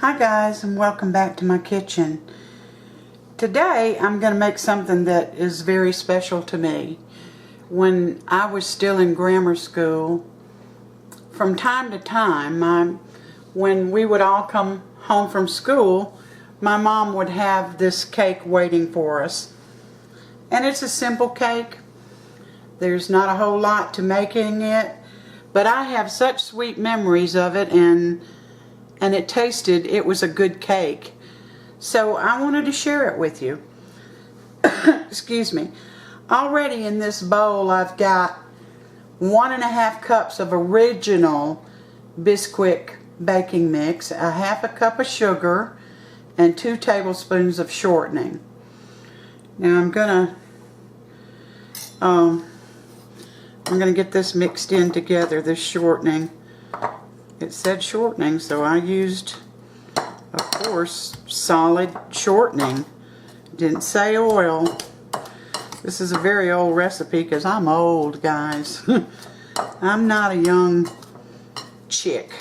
Hi guys, and welcome back to my kitchen. Today I'm going to make something that is very special to me. When I was still in grammar school, from time to time, when we would all come home from school, my mom would have this cake waiting for us. And it's a simple cake. There's not a whole lot to making it, but I have such sweet memories of it, and it was a good cake. So I wanted to share it with you. Excuse me. Already in this bowl I've got 1.5 cups of original Bisquick baking mix, a 1/2 cup of sugar, and 2 tablespoons of shortening. Now I'm gonna get this mixed in together, this shortening. It said shortening, so I used, of course, solid shortening. It didn't say oil. This is a very old recipe because I'm old, guys. I'm not a young chick.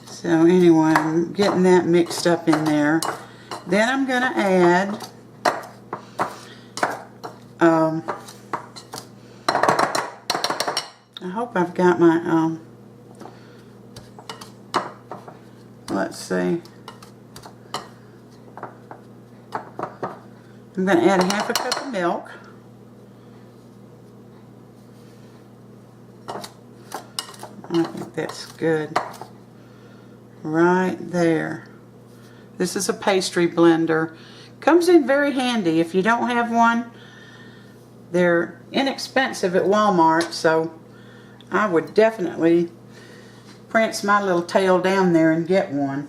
So anyway, I'm getting that mixed up in there. Then I'm going to add I hope I've got my, let's see. I'm going to add a 1/2 cup of milk. I think that's good. Right there. This is a pastry blender. Comes in very handy if you don't have one. They're inexpensive at Walmart, so I would definitely prance my little tail down there and get one.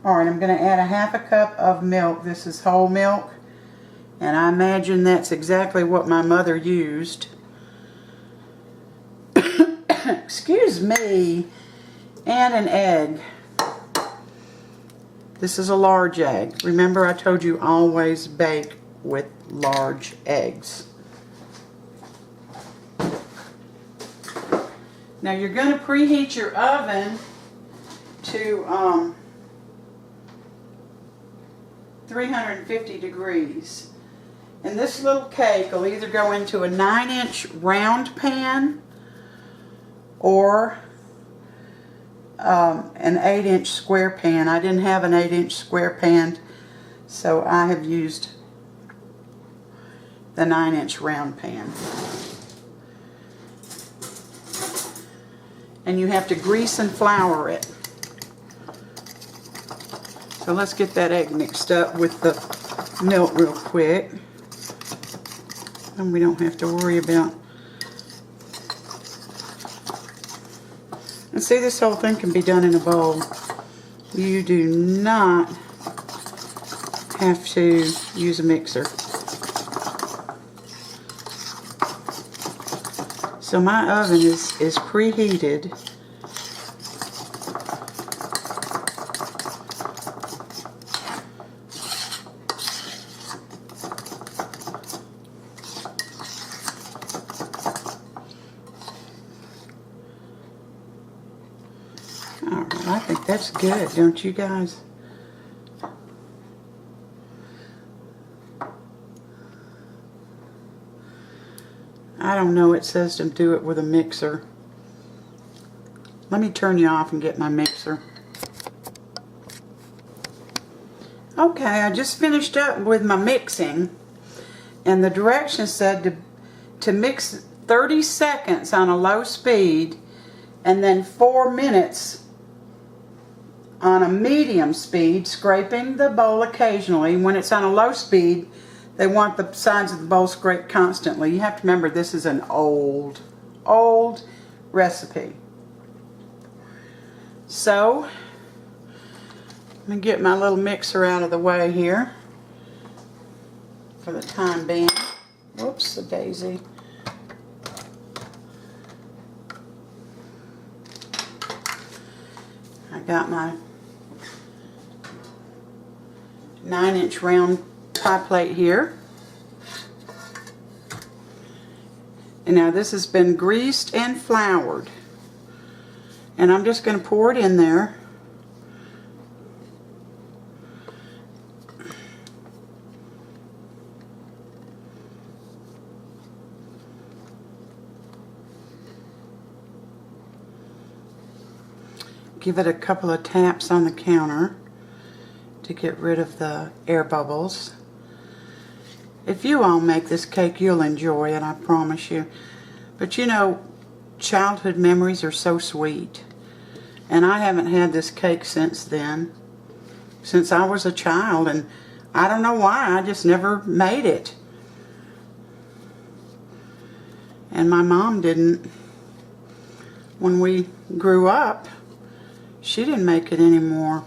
Alright, I'm going to add a 1/2 cup of milk. This is whole milk, and I imagine that's exactly what my mother used. Excuse me. And an egg. This is a large egg. Remember, I told you always bake with large eggs. Now you're going to preheat your oven to 350 degrees. And this little cake will either go into a 9-inch round pan or an 8-inch square pan. I didn't have an 8-inch square pan, so I have used the 9-inch round pan. And you have to grease and flour it. So let's get that egg mixed up with the milk real quick. And we don't have to worry about. And see, this whole thing can be done in a bowl. You do not have to use a mixer. So my oven is preheated. Alright, I think that's good, don't you guys? I don't know, it says to do it with a mixer. Let me turn you off and get my mixer. Okay, I just finished up with my mixing, and the directions said to mix 30 seconds on a low speed and then 4 minutes on a medium speed, scraping the bowl occasionally. When it's on a low speed, they want the sides of the bowl scraped constantly. You have to remember, this is an old recipe. So, let me get my little mixer out of the way here for the time being. Whoops, a daisy. I got my 9-inch round pie plate here. And now this has been greased and floured. And I'm just going to pour it in there. Give it a couple of taps on the counter to get rid of the air bubbles. If you all make this cake, you'll enjoy it, I promise you. But you know, childhood memories are so sweet. And I haven't had this cake since then. Since I was a child, and I don't know why, I just never made it. And my mom didn't. When we grew up, she didn't make it anymore.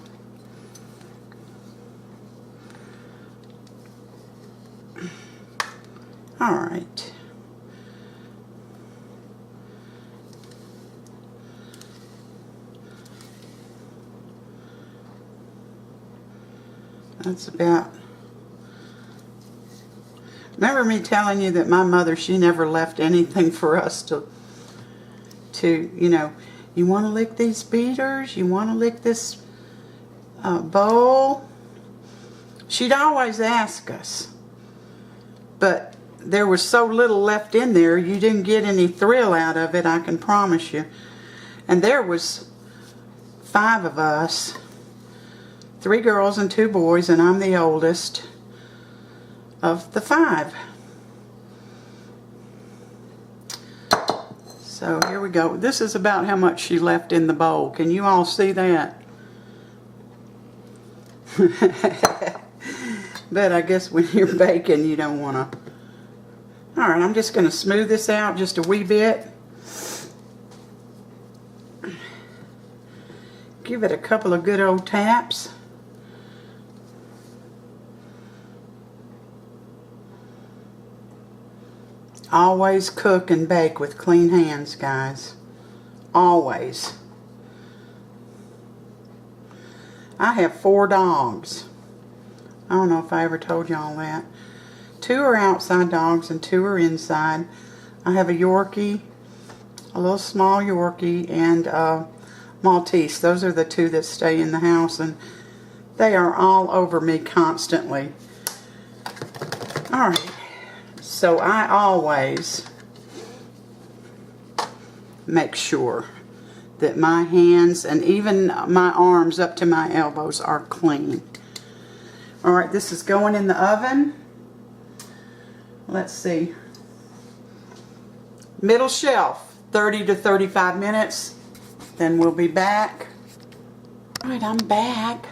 All right. That's about... Remember me telling you that my mother, she never left anything for us to you know, you want to lick these beaters? You want to lick this bowl? She'd always ask us. But there was so little left in there, you didn't get any thrill out of it, I can promise you. And there was 5 of us, 3 girls and 2 boys, and I'm the oldest of the 5. So here we go. This is about how much she left in the bowl. Can you all see that? But I guess when you're baking, you don't want to. Alright, I'm just going to smooth this out just a wee bit. Give it a couple of good old taps. Always cook and bake with clean hands, guys. Always. I have 4 dogs. I don't know if I ever told y'all that. 2 are outside dogs and 2 are inside. I have a Yorkie, a little small Yorkie, and a Maltese. Those are the 2 that stay in the house, and they are all over me constantly. Alright. So I always make sure that my hands and even my arms up to my elbows are clean. Alright, this is going in the oven. Let's see. Middle shelf, 30 to 35 minutes. Then we'll be back. Alright, I'm back.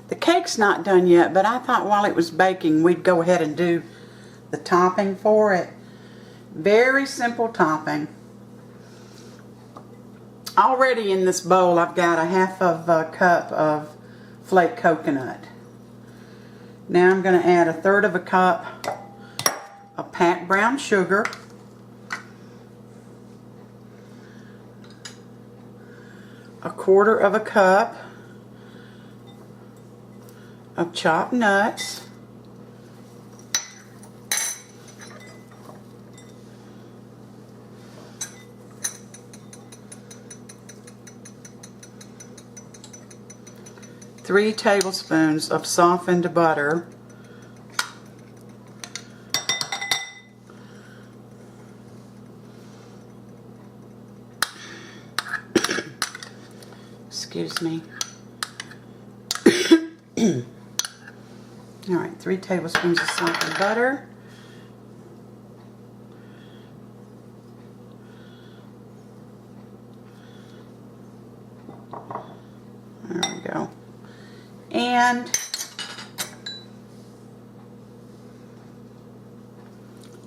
The cake's not done yet, but I thought while it was baking, we'd go ahead and do the topping for it. Very simple topping. Already in this bowl I've got a half of a cup of flaked coconut. Now I'm going to add 1/3 of a cup of packed brown sugar, a 1/4 of a cup of chopped nuts, 3 tablespoons of softened butter, excuse me. Alright, 3 tablespoons of softened butter. There we go. And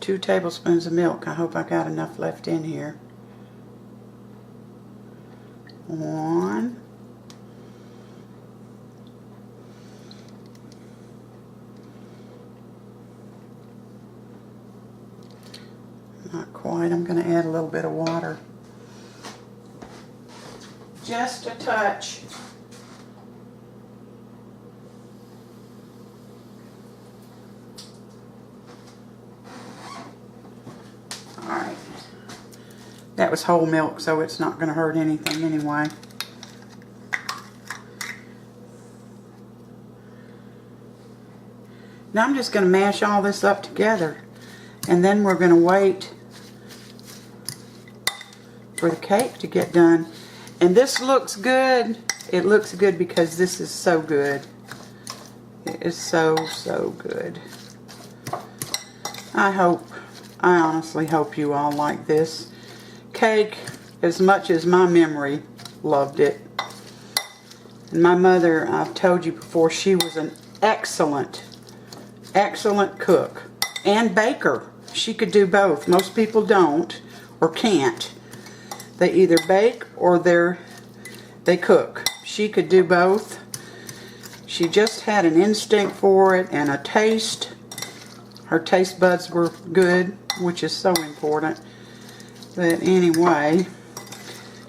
2 tablespoons of milk. I hope I got enough left in here. 1. Not quite. I'm going to add a little bit of water. Just a touch. Alright. That was whole milk, so it's not going to hurt anything anyway. Now I'm just going to mash all this up together, and then we're going to wait for the cake to get done. And this looks good. It looks good because this is so good. It is so good. I honestly hope you all like this cake as much as my memory loved it. And my mother, I've told you before, she was an excellent cook and baker. She could do both. Most people don't or can't. They either bake or they cook. She could do both. She just had an instinct for it and a taste. Her taste buds were good, which is so important. But anyway,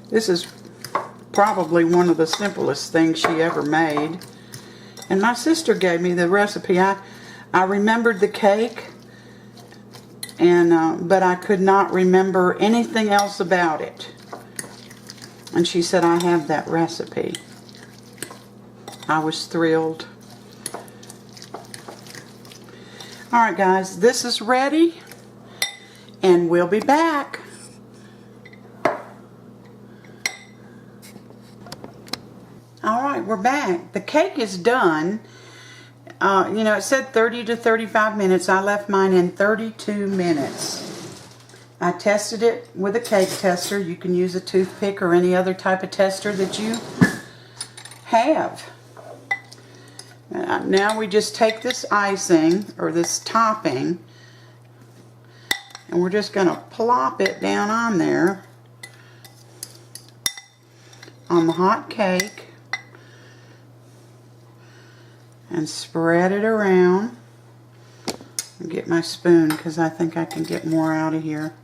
this is probably one of the simplest things she ever made. And my sister gave me the recipe. I remembered the cake, and but I could not remember anything else about it. And she said, I have that recipe. I was thrilled. Alright guys, this is ready, and we'll be back. Alright, we're back. The cake is done. You know, it said 30 to 35 minutes. I left mine in 32 minutes. I tested it with a cake tester. You can use a toothpick or any other type of tester that you have. Now we just take this icing, or this topping, and we're just going to plop it down on there on the hot cake and spread it around. I'll get my spoon because I think I can get more out of here.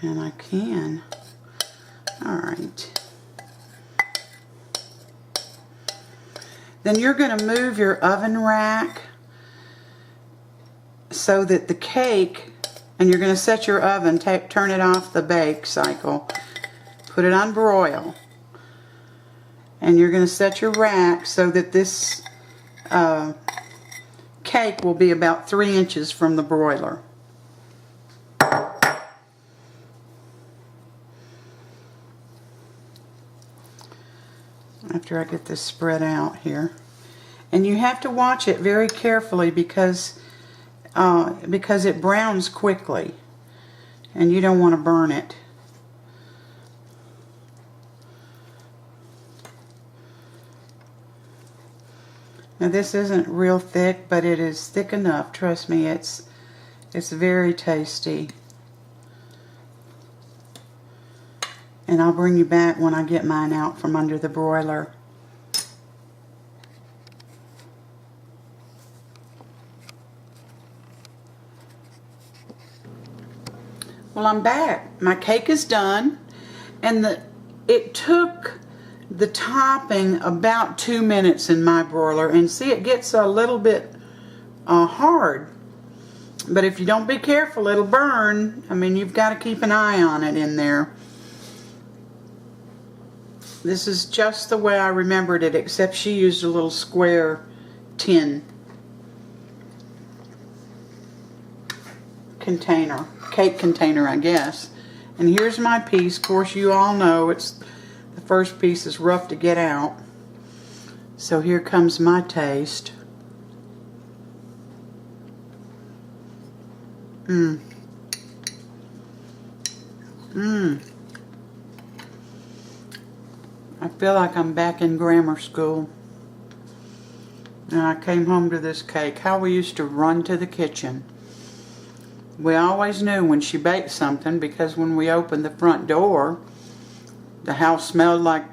And I can. Alright. Then you're going to move your oven rack so that the cake, and you're going to set your oven, turn it off the bake cycle, put it on broil, and you're going to set your rack so that this cake will be about 3 inches from the broiler. After I get this spread out here, and you have to watch it very carefully because it browns quickly and you don't want to burn it. Now this isn't real thick, but it is thick enough. Trust me, it's very tasty. And I'll bring you back when I get mine out from under the broiler. Well, I'm back. My cake is done, and it took the topping about 2 minutes in my broiler. And see, it gets a little bit hard, but if you don't be careful, it'll burn. I mean, you've got to keep an eye on it in there. This is just the way I remembered it, except she used a little square tin container, cake container, I guess. And here's my piece. Of course, you all know the first piece is rough to get out. So here comes my taste. Mmm. Mmm. I feel like I'm back in grammar school. And I came home to this cake. How we used to run to the kitchen. We always knew when she baked something, because when we opened the front door, the house smelled like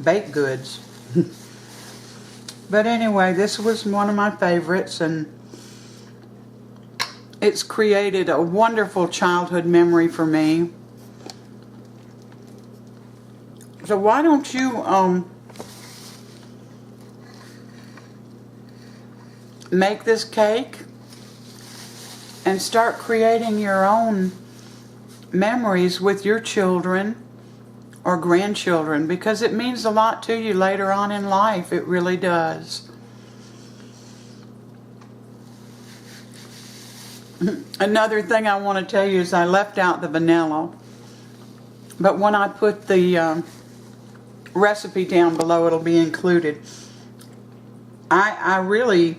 baked goods. But anyway, this was one of my favorites, and it's created a wonderful childhood memory for me. So why don't you make this cake and start creating your own memories with your children or grandchildren, because it means a lot to you later on in life. It really does. Another thing I want to tell you is I left out the vanilla, but when I put the recipe down below, it'll be included. I really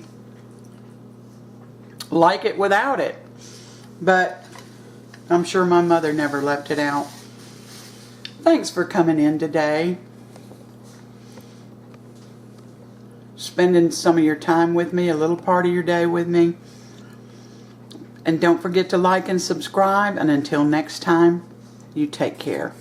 like it without it, but I'm sure my mother never left it out. Thanks for coming in today, spending some of your time with me, a little part of your day with me. And don't forget to like and subscribe. And until next time, you take care.